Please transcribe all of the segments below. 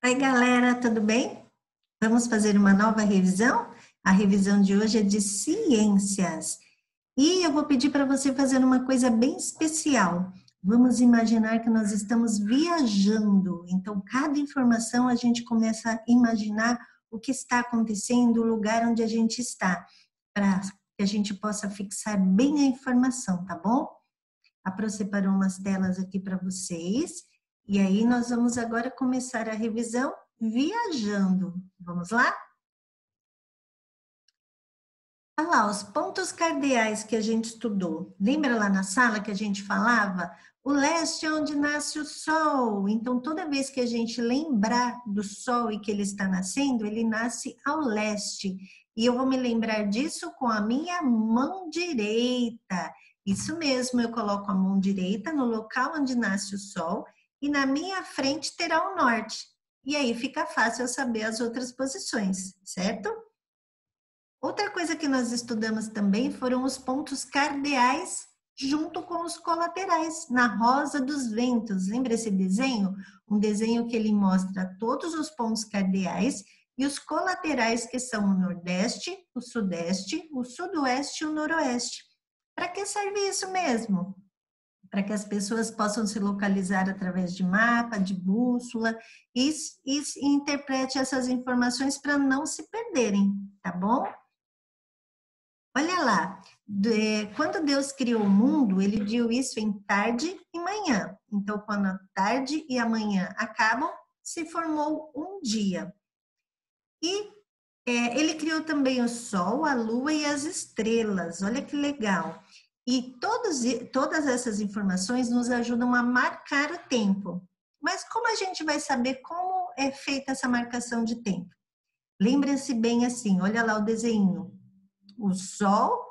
Oi, galera, tudo bem? Vamos fazer uma nova revisão? A revisão de hoje é de ciências. E eu vou pedir para você fazer uma coisa bem especial. Vamos imaginar que nós estamos viajando. Então, cada informação a gente começa a imaginar o que está acontecendo, o lugar onde a gente está, para que a gente possa fixar bem a informação, tá bom? A Pro separou umas telas aqui para vocês. E aí nós vamos agora começar a revisão viajando. Vamos lá? Olha lá, os pontos cardeais que a gente estudou. Lembra lá na sala que a gente falava? O leste é onde nasce o sol. Então, toda vez que a gente lembrar do sol e que ele está nascendo, ele nasce ao leste. E eu vou me lembrar disso com a minha mão direita. Isso mesmo, eu coloco a mão direita no local onde nasce o sol e na minha frente terá o norte. E aí fica fácil eu saber as outras posições, certo? Outra coisa que nós estudamos também foram os pontos cardeais junto com os colaterais, na Rosa dos Ventos. Lembra esse desenho? Um desenho que ele mostra todos os pontos cardeais e os colaterais, que são o Nordeste, o Sudeste, o Sudoeste e o Noroeste. Para que serve isso mesmo? Para que as pessoas possam se localizar através de mapa, de bússola e interprete essas informações para não se perderem, tá bom? Olha lá, quando Deus criou o mundo, ele dividiu isso em tarde e manhã. Então, quando a tarde e a manhã acabam, se formou um dia. E ele criou também o sol, a lua e as estrelas. Olha que legal. E todas essas informações nos ajudam a marcar o tempo. Mas como a gente vai saber como é feita essa marcação de tempo? Lembre-se bem assim, olha lá o desenho. O sol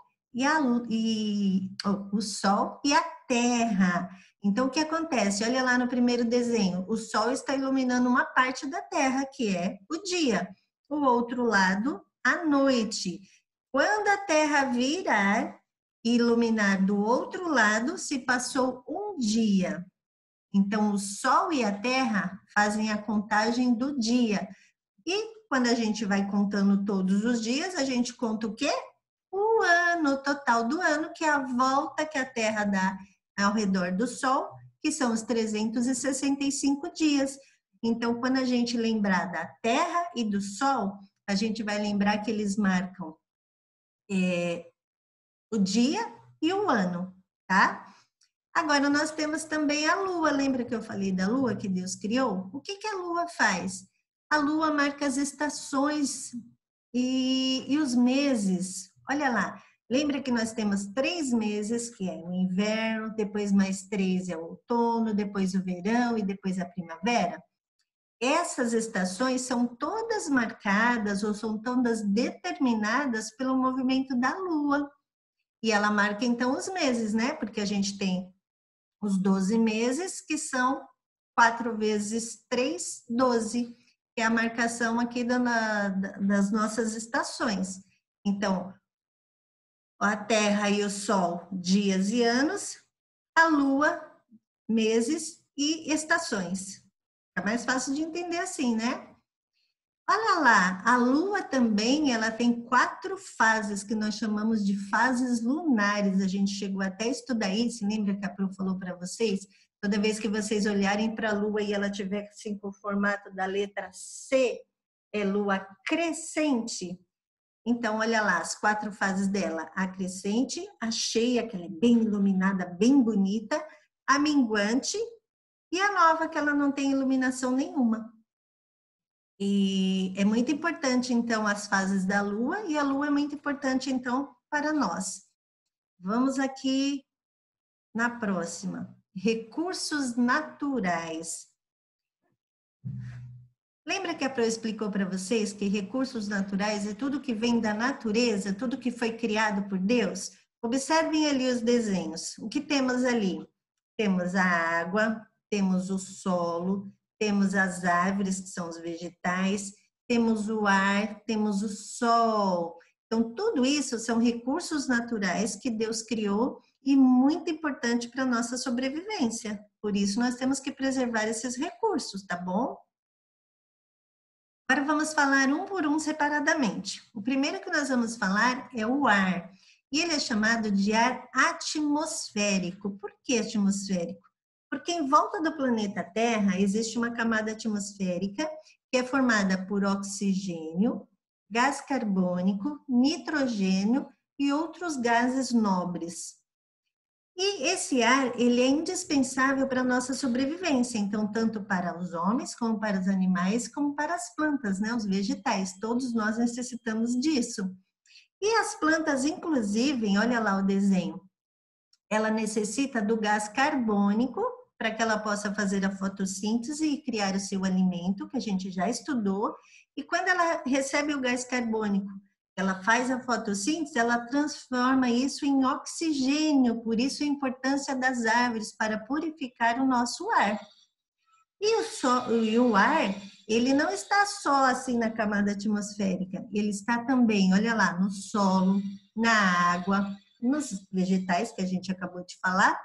o sol e a terra. Então, o que acontece? Olha lá no primeiro desenho, o sol está iluminando uma parte da terra, que é o dia. O outro lado, a noite. Quando a terra virar e iluminar do outro lado, se passou um dia. Então, o sol e a terra fazem a contagem do dia. E quando a gente vai contando todos os dias, a gente conta o quê? O ano total do ano, que é a volta que a Terra dá ao redor do Sol, que são os 365 dias. Então, quando a gente lembrar da Terra e do Sol, a gente vai lembrar que eles marcam o dia e o ano, tá? Agora, nós temos também a Lua. Lembra que eu falei da Lua que Deus criou? O que a Lua faz? A Lua marca as estações e os meses. Olha lá, lembra que nós temos 3 meses, que é o inverno, depois mais 3 é o outono, depois o verão e depois a primavera? Essas estações são todas marcadas ou são todas determinadas pelo movimento da Lua. E ela marca então os meses, né? Porque a gente tem os 12 meses, que são 4 vezes 3, 12, que é a marcação aqui das nossas estações. Então, a Terra e o Sol, dias e anos, a Lua, meses e estações. É mais fácil de entender assim, né? Olha lá, a Lua também, ela tem 4 fases que nós chamamos de fases lunares. A gente chegou até a estudar isso, lembra que a Pro falou para vocês? Toda vez que vocês olharem para a Lua e ela tiver assim com o formato da letra C, é Lua crescente. Então, olha lá, as 4 fases dela: a crescente, a cheia, que ela é bem iluminada, bem bonita, a minguante e a nova, que ela não tem iluminação nenhuma. E é muito importante, então, as fases da Lua, e a Lua é muito importante, então, para nós. Vamos aqui na próxima. Recursos naturais. Lembra que a Pro explicou para vocês que recursos naturais é tudo que vem da natureza, tudo que foi criado por Deus? Observem ali os desenhos. O que temos ali? Temos a água, temos o solo, temos as árvores, que são os vegetais, temos o ar, temos o sol. Então, tudo isso são recursos naturais que Deus criou e muito importante para a nossa sobrevivência. Por isso, nós temos que preservar esses recursos, tá bom? Agora vamos falar um por um separadamente. O primeiro que nós vamos falar é o ar. E ele é chamado de ar atmosférico. Por que atmosférico? Porque em volta do planeta Terra existe uma camada atmosférica que é formada por oxigênio, gás carbônico, nitrogênio e outros gases nobres. E esse ar, ele é indispensável para a nossa sobrevivência, então, tanto para os homens, como para os animais, como para as plantas, né, os vegetais, todos nós necessitamos disso. E as plantas, inclusive, olha lá o desenho, ela necessita do gás carbônico para que ela possa fazer a fotossíntese e criar o seu alimento, que a gente já estudou, e quando ela recebe o gás carbônico, ela faz a fotossíntese, ela transforma isso em oxigênio, por isso a importância das árvores para purificar o nosso ar. E o ar, ele não está só assim na camada atmosférica, ele está também, olha lá, no solo, na água, nos vegetais que a gente acabou de falar,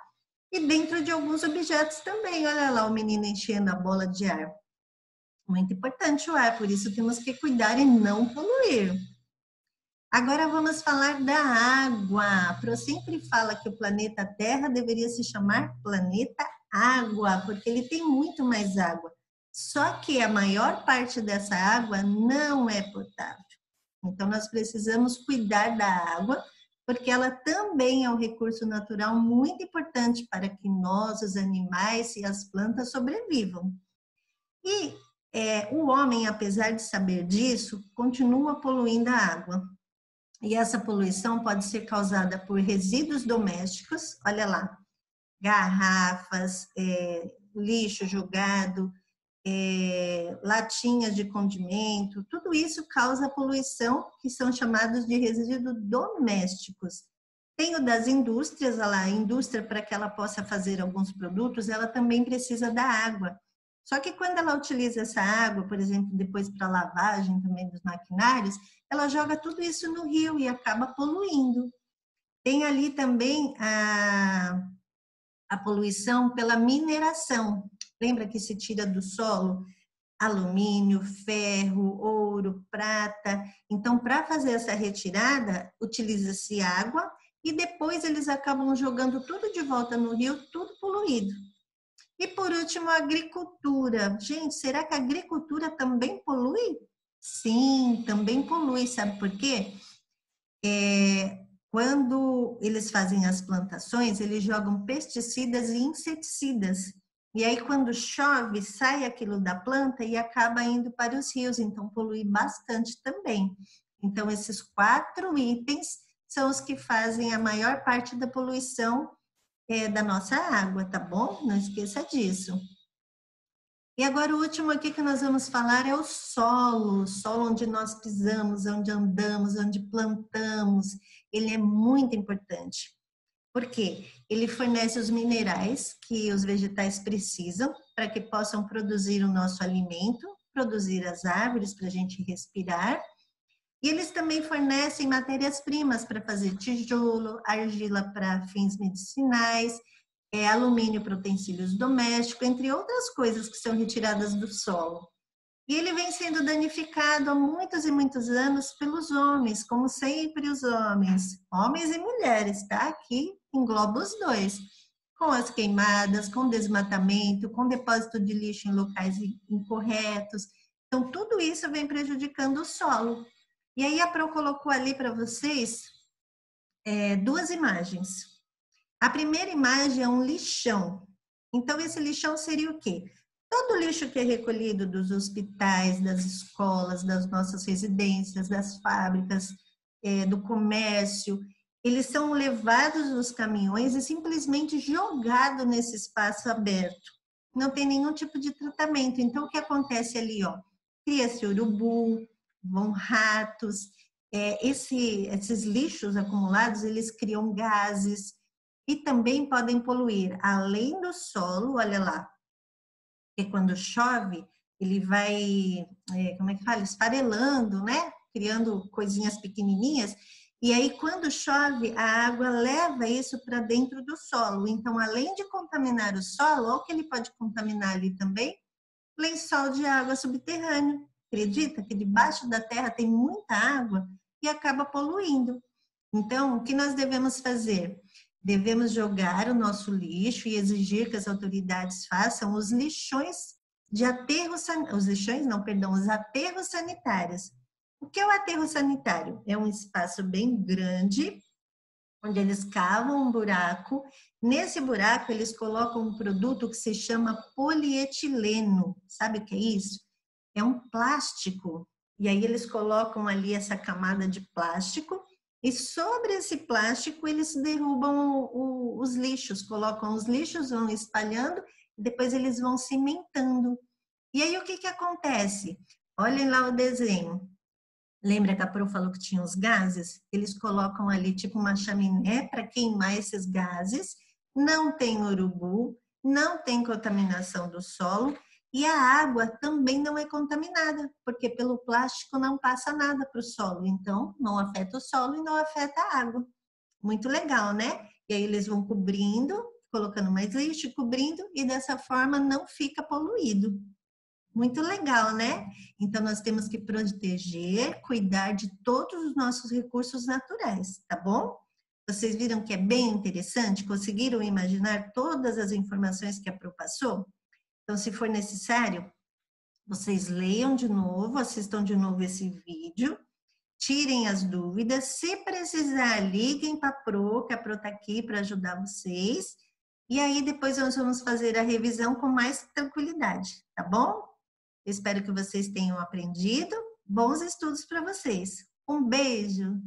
e dentro de alguns objetos também. Olha lá o menino enchendo a bola de ar. Muito importante o ar, por isso temos que cuidar e não poluir. Agora vamos falar da água. A Pro sempre fala que o planeta Terra deveria se chamar planeta Água, porque ele tem muito mais água. Só que a maior parte dessa água não é potável. Então nós precisamos cuidar da água, porque ela também é um recurso natural muito importante para que nós, os animais e as plantas sobrevivam. E o homem, apesar de saber disso, continua poluindo a água. E essa poluição pode ser causada por resíduos domésticos, olha lá, garrafas, lixo jogado, latinhas de condimento, tudo isso causa poluição, que são chamados de resíduos domésticos. Tem o das indústrias, olha lá, a indústria, para que ela possa fazer alguns produtos, ela também precisa da água. Só que quando ela utiliza essa água, por exemplo, depois para lavagem também dos maquinários, ela joga tudo isso no rio e acaba poluindo. Tem ali também a poluição pela mineração. Lembra que se tira do solo alumínio, ferro, ouro, prata. Então, para fazer essa retirada, utiliza-se água e depois eles acabam jogando tudo de volta no rio, tudo poluído. E por último, a agricultura. Gente, será que a agricultura também polui? Sim, também polui. Sabe por quê? Quando eles fazem as plantações, eles jogam pesticidas e inseticidas. E aí, quando chove, sai aquilo da planta e acaba indo para os rios, então polui bastante também. Então, esses 4 itens são os que fazem a maior parte da poluição da nossa água, tá bom? Não esqueça disso. E agora o último aqui que nós vamos falar é o solo onde nós pisamos, onde andamos, onde plantamos. Ele é muito importante. Por quê? Ele fornece os minerais que os vegetais precisam para que possam produzir o nosso alimento, produzir as árvores para a gente respirar. E eles também fornecem matérias-primas para fazer tijolo, argila para fins medicinais, alumínio para utensílios domésticos, entre outras coisas que são retiradas do solo. E ele vem sendo danificado há muitos e muitos anos pelos homens, como sempre os homens e mulheres, tá? Aqui engloba os dois, com as queimadas, com desmatamento, com depósito de lixo em locais incorretos. Então, tudo isso vem prejudicando o solo. E aí a Pro colocou ali para vocês 2 imagens. A primeira imagem é um lixão. Então, esse lixão seria o quê? Todo o lixo que é recolhido dos hospitais, das escolas, das nossas residências, das fábricas, do comércio, eles são levados nos caminhões e simplesmente jogados nesse espaço aberto. Não tem nenhum tipo de tratamento. Então, o que acontece ali? Cria-se urubu, vão ratos. Esses lixos acumulados, eles criam gases, e também podem poluir, além do solo, olha lá, que quando chove, ele vai, como é que fala? Esfarelando, né? Criando coisinhas pequenininhas, e aí quando chove, a água leva isso para dentro do solo. Então, além de contaminar o solo, olha o que ele pode contaminar ali também, lençol de água subterrâneo. acredita que debaixo da terra tem muita água e acaba poluindo. Então, o que nós devemos fazer? Devemos jogar o nosso lixo e exigir que as autoridades façam os lixões de aterro, os lixões, não, perdão, os aterros sanitários. O que é o aterro sanitário? É um espaço bem grande, onde eles cavam um buraco. Nesse buraco, eles colocam um produto que se chama polietileno. Sabe o que é isso? É um plástico. E aí eles colocam ali essa camada de plástico e sobre esse plástico eles derrubam os lixos, colocam os lixos, vão espalhando e depois eles vão cimentando. E aí o que acontece? Olhem lá o desenho. Lembra que a Pro falou que tinha os gases? Eles colocam ali tipo uma chaminé para queimar esses gases. Não tem urubu, não tem contaminação do solo e a água também não é contaminada, porque pelo plástico não passa nada para o solo. Então, não afeta o solo e não afeta a água. Muito legal, né? E aí eles vão cobrindo, colocando mais lixo, cobrindo e dessa forma não fica poluído. Muito legal, né? Então, nós temos que proteger, cuidar de todos os nossos recursos naturais, tá bom? Vocês viram que é bem interessante? Conseguiram imaginar todas as informações que a Pro passou? Então, se for necessário, vocês leiam de novo, assistam de novo esse vídeo, tirem as dúvidas. Se precisar, liguem para a Pro, que a Pro está aqui para ajudar vocês. E aí, depois nós vamos fazer a revisão com mais tranquilidade, tá bom? Eu espero que vocês tenham aprendido. Bons estudos para vocês. Um beijo!